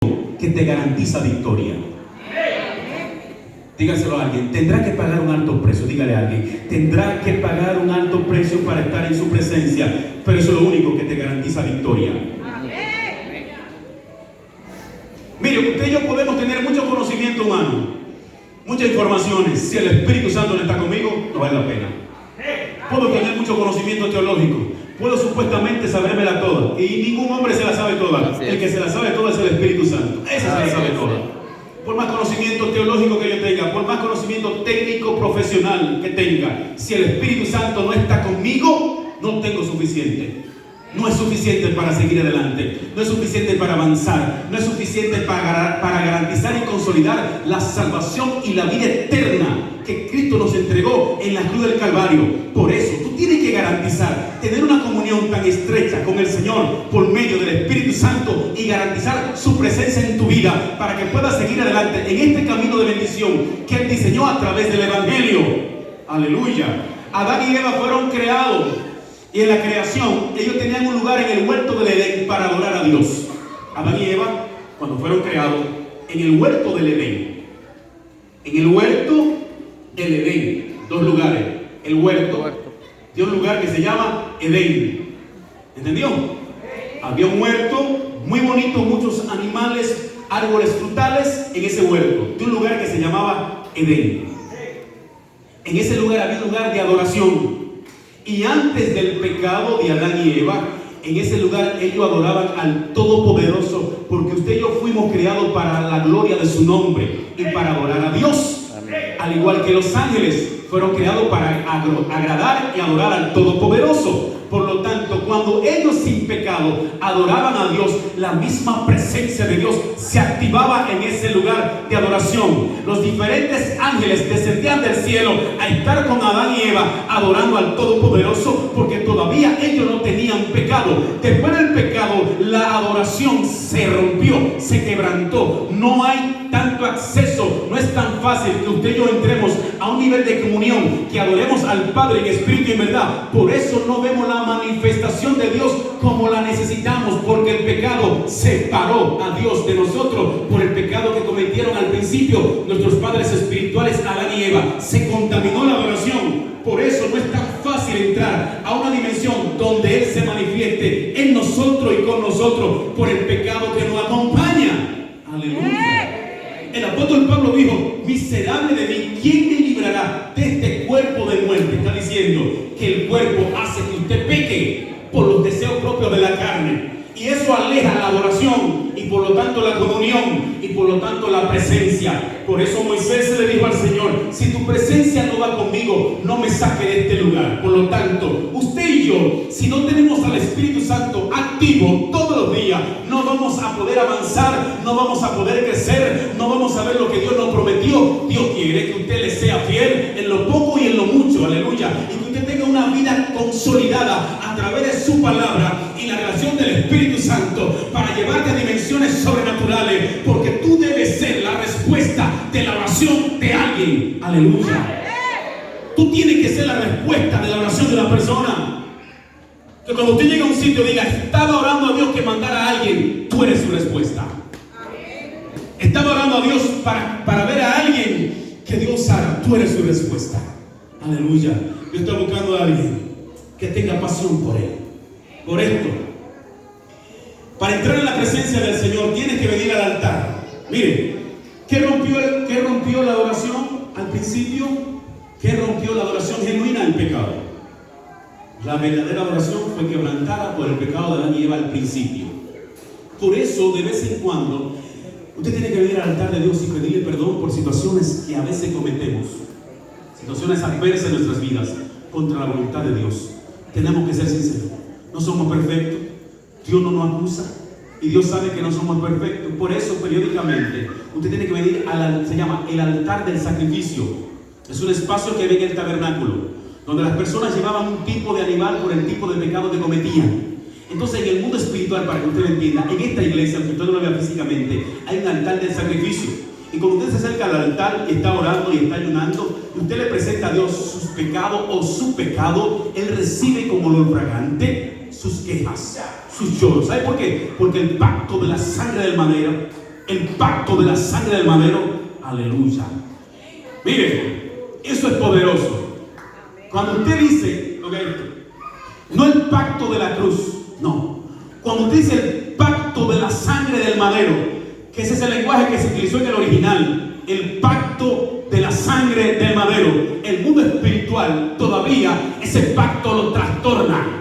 que te garantiza victoria. Dígaselo a alguien, tendrá que pagar un alto precio. Dígale a alguien, tendrá que pagar un alto precio para estar en su presencia, pero eso es lo único que te garantiza victoria. Mire, usted y yo podemos tener mucho conocimiento humano, muchas informaciones. Si el Espíritu Santo no está conmigo, no vale la pena. Puedo tener mucho conocimiento teológico, puedo supuestamente sabérmela toda, y ningún hombre se la sabe toda. El que se la sabe toda es el Espíritu Santo. Ese se la sabe toda. Por más conocimiento teológico que yo tenga, por más conocimiento técnico profesional que tenga, si el Espíritu Santo no está conmigo, no tengo suficiente. No es suficiente para seguir adelante, no es suficiente para avanzar, no es suficiente para garantizar y consolidar la salvación y la vida eterna que Cristo nos entregó en la cruz del Calvario. Por eso tú tienes que garantizar tener una comunión tan estrecha con el Señor por medio del Espíritu Santo y garantizar su presencia en tu vida para que puedas seguir adelante en este camino de bendición que Él diseñó a través del Evangelio. Aleluya. Adán y Eva fueron creados. Y en la creación, ellos tenían un lugar en el huerto del Edén para adorar a Dios. Adán y Eva, cuando fueron creados, en el huerto del Edén. En el huerto del Edén, dos lugares. El huerto de un lugar que se llama Edén. ¿Entendió? Había un huerto muy bonito, muchos animales, árboles frutales en ese huerto, de un lugar que se llamaba Edén. En ese lugar había un lugar de adoración. Y antes del pecado de Adán y Eva, en ese lugar ellos adoraban al Todopoderoso, porque usted y yo fuimos creados para la gloria de su nombre y para adorar a Dios. Amén. Al igual que los ángeles fueron creados para agradar y adorar al Todopoderoso. Por lo tanto, cuando ellos sin pecado adoraban a Dios, la misma presencia de Dios se activaba en ese lugar de adoración. Los diferentes ángeles descendían del cielo a estar con Adán y Eva adorando al Todopoderoso, porque todavía ellos no tenían pecado. Después del pecado, la adoración se rompió, se quebrantó. No hay tanto acceso, no es tan fácil que usted y yo entremos a un nivel de comunión, que adoremos al Padre en espíritu y en verdad. Por eso no vemos la manifestación de Dios como la necesitamos, porque el pecado separó a Dios de nosotros. Por el pecado que cometieron al principio nuestros padres espirituales, Adán y Eva, se contaminó la adoración. Por eso no es tan fácil entrar a una dimensión donde Él se manifieste en nosotros y con nosotros, por el pecado que nos acompaña. Aleluya. El apóstol Pablo dijo: miserable de mí, ¿quién me librará de este cuerpo de muerte? Está diciendo que el cuerpo hace que usted peque por los deseos propios de la carne, y eso aleja la adoración y por lo tanto la comunión y por lo tanto la presencia. Por eso Moisés se le dijo al Señor: si tu presencia no va conmigo, no me saque de este lugar. Por lo tanto, usted y yo, si no tenemos al Espíritu Santo activo todos los días, no vamos a poder avanzar, no vamos a poder crecer, no vamos a ver lo que Dios nos prometió. Dios quiere que usted le sea fiel en lo poco y en lo mucho, aleluya, y que usted tenga una vida consolidada a través de su palabra y la relación del Espíritu Santo para llevarte a dimensiones sobrenaturales, porque tú debes ser la respuesta de la oración de alguien, aleluya. Tú tienes que ser la respuesta de la oración de una persona. Que cuando usted llega a un sitio diga: estaba orando a Dios que mandara a alguien, tú eres su respuesta. Estaba orando a Dios para ver a alguien que Dios haga, tú eres su respuesta. Aleluya. Yo estoy buscando a alguien que tenga pasión por Él, por esto. Para entrar en la presencia del Señor tienes que venir al altar. Mire, ¿qué rompió la adoración al principio? ¿Qué rompió la adoración genuina? El pecado. La verdadera adoración fue quebrantada por el pecado de Adán y Eva al principio. Por eso, de vez en cuando, usted tiene que venir al altar de Dios y pedirle perdón por situaciones que a veces cometemos, situaciones adversas en nuestras vidas, contra la voluntad de Dios. Tenemos que ser sinceros. No somos perfectos. Dios no nos acusa y Dios sabe que no somos perfectos. Por eso, periódicamente, usted tiene que venir se llama el altar del sacrificio. Es un espacio que ve en el tabernáculo, donde las personas llevaban un tipo de animal por el tipo de pecado que cometían. Entonces, en el mundo espiritual, para que usted lo entienda, en esta iglesia, aunque usted no lo vea físicamente, hay un altar del sacrificio. Y cuando usted se acerca al altar y está orando y está ayunando, y usted le presenta a Dios sus pecados o su pecado, Él recibe como olor fragante sus quejas, sus lloros. ¿Sabe por qué? Porque el pacto de la sangre del madero el pacto de la sangre del madero. Aleluya. Mire, eso es poderoso. Cuando usted dice, no el pacto de la cruz, no. Cuando usted dice el pacto de la sangre del madero, que ese es el lenguaje que se utilizó en el original, el pacto de la sangre del madero, el mundo espiritual todavía ese pacto lo trastorna.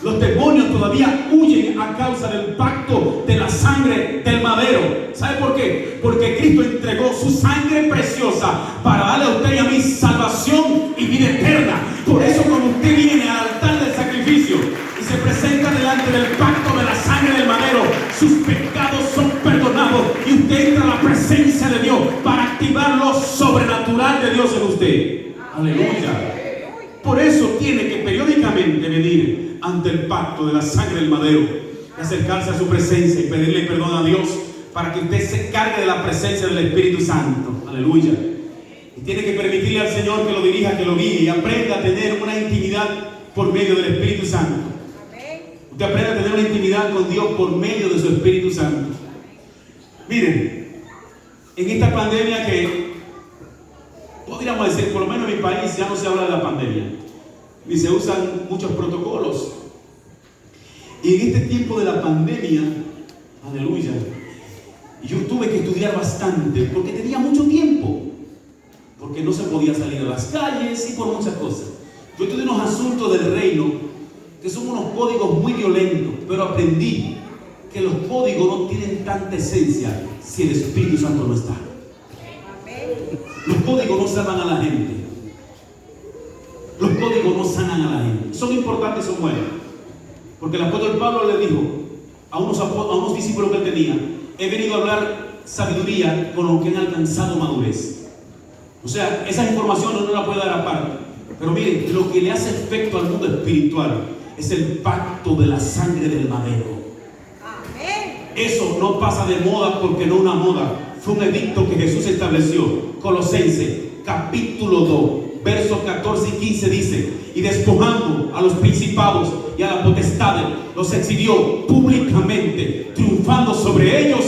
Los demonios todavía huyen a causa del pacto de la sangre del madero. ¿Sabe por qué? Porque Cristo entregó su sangre preciosa para darle a usted y a mí salvación y vida eterna. Por eso cuando usted viene al altar del sacrificio y se presenta delante del pacto de la sangre del madero, sus pecados son perdonados y usted entra a la presencia de Dios para activar lo sobrenatural de Dios en usted. Aleluya. Por eso tiene que periódicamente venir ante el pacto de la sangre del madero, acercarse a su presencia y pedirle perdón a Dios para que usted se cargue de la presencia del Espíritu Santo. Aleluya. Y tiene que permitirle al Señor que lo dirija, que lo guíe y aprenda a tener una intimidad por medio del Espíritu Santo. Usted aprende a tener una intimidad con Dios por medio de su Espíritu Santo. Miren, en esta pandemia que podríamos decir, por lo menos en mi país ya no se habla de la pandemia, ni se usan muchos protocolos. Y en este tiempo de la pandemia, aleluya, yo tuve que estudiar bastante porque tenía mucho tiempo, porque no se podía salir a las calles y por muchas cosas. Yo estudié unos asuntos del reino que son unos códigos muy violentos, pero aprendí que los códigos no tienen tanta esencia si el Espíritu Santo no está. Los códigos no salvan a la gente. Los códigos no sanan a la gente. Son importantes, son buenos. Porque el apóstol Pablo le dijo a unos discípulos que él tenía: he venido a hablar sabiduría con los que han alcanzado madurez. O sea, esas informaciones no las puede dar aparte. Pero miren, lo que le hace efecto al mundo espiritual es el pacto de la sangre del madero. Eso no pasa de moda porque no una moda. Fue un edicto que Jesús estableció. Colosenses capítulo 2 versos 14 y 15 dice: y despojando a los principados y a las potestades, los exhibió públicamente, triunfando sobre ellos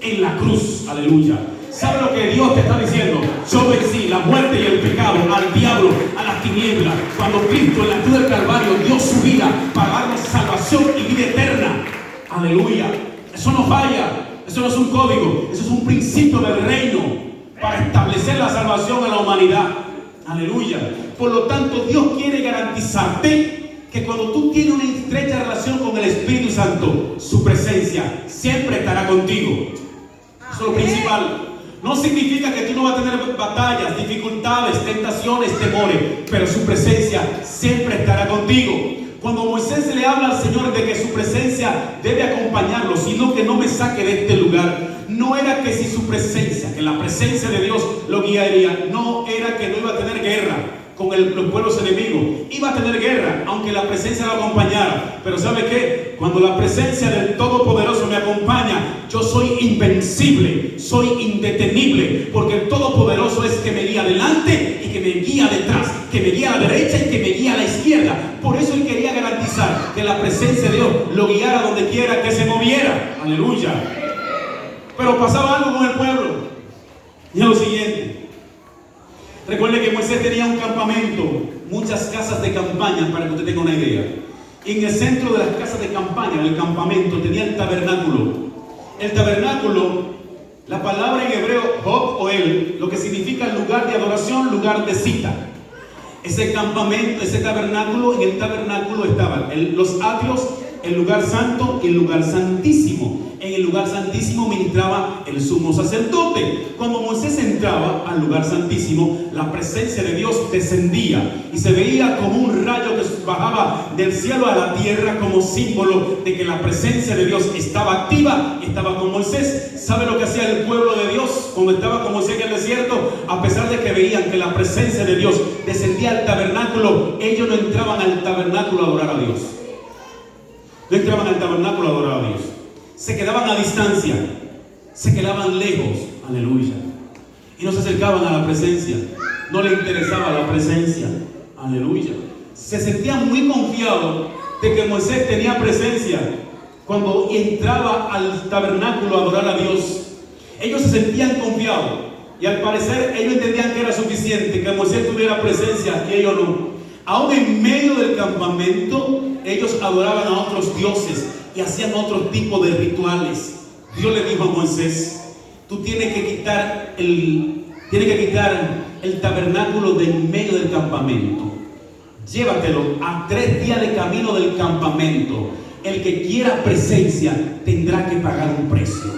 en la cruz. Aleluya. ¿Sabe lo que Dios te está diciendo? Yo vencí la muerte y el pecado, al diablo, a las tinieblas. Cuando Cristo en la cruz del Calvario dio su vida para darnos salvación y vida eterna. Aleluya. Eso no falla. Eso no es un código. Eso es un principio del reino para establecer la salvación a la humanidad. Aleluya. Por lo tanto, Dios quiere garantizarte que cuando tú tienes una estrecha relación con el Espíritu Santo, su presencia siempre estará contigo. Eso es lo principal. No significa que tú no vas a tener batallas, dificultades, tentaciones, temores, pero su presencia siempre estará contigo. Cuando Moisés le habla al Señor de que su presencia debe acompañarlo, sino que no me saque de este lugar, no era que si su presencia, que la presencia de Dios lo guiaría, no era que no iba a tener guerra con los pueblos enemigos. Iba a tener guerra, aunque la presencia lo acompañara. Pero ¿sabe qué? Cuando la presencia del Todopoderoso me acompaña, yo soy invencible, soy indetenible, porque el Todopoderoso es que me guía adelante y que me guía detrás, que me guía a la derecha y que me guía a la izquierda. Por eso él quería garantizar que la presencia de Dios lo guiara donde quiera que se moviera. Aleluya. Pero pasaba algo con el pueblo. Y es lo siguiente. Recuerde que Moisés tenía un campamento, muchas casas de campaña, para que usted tenga una idea. Y en el centro de las casas de campaña, del campamento, tenía el tabernáculo. El tabernáculo, la palabra en hebreo, Hod o El, lo que significa lugar de adoración, lugar de cita. Ese campamento, ese tabernáculo, en el tabernáculo estaban los atrios, el lugar santo y el lugar santísimo. En el lugar santísimo ministraba el sumo sacerdote. Cuando Moisés entraba al lugar santísimo, la presencia de Dios descendía y se veía como un rayo que bajaba del cielo a la tierra, como símbolo de que la presencia de Dios estaba activa, estaba con Moisés. ¿Sabe lo que hacía el pueblo de Dios cuando estaba con Moisés en el desierto? A pesar de que veían que la presencia de Dios descendía al tabernáculo, ellos no entraban al tabernáculo a adorar a Dios. No entraban al tabernáculo a adorar a Dios. Se quedaban a distancia, se quedaban lejos, aleluya, y no se acercaban a la presencia, no le interesaba la presencia, aleluya. Se sentían muy confiados de que Moisés tenía presencia cuando entraba al tabernáculo a adorar a Dios. Ellos se sentían confiados y al parecer ellos entendían que era suficiente, que Moisés tuviera presencia y ellos no. Aún en medio del campamento, ellos adoraban a otros dioses y hacían otro tipo de rituales. Dios le dijo a Moisés: tú tienes que quitar el tabernáculo de en medio del campamento. Llévatelo a 3 días de camino del campamento. El que quiera presencia tendrá que pagar un precio.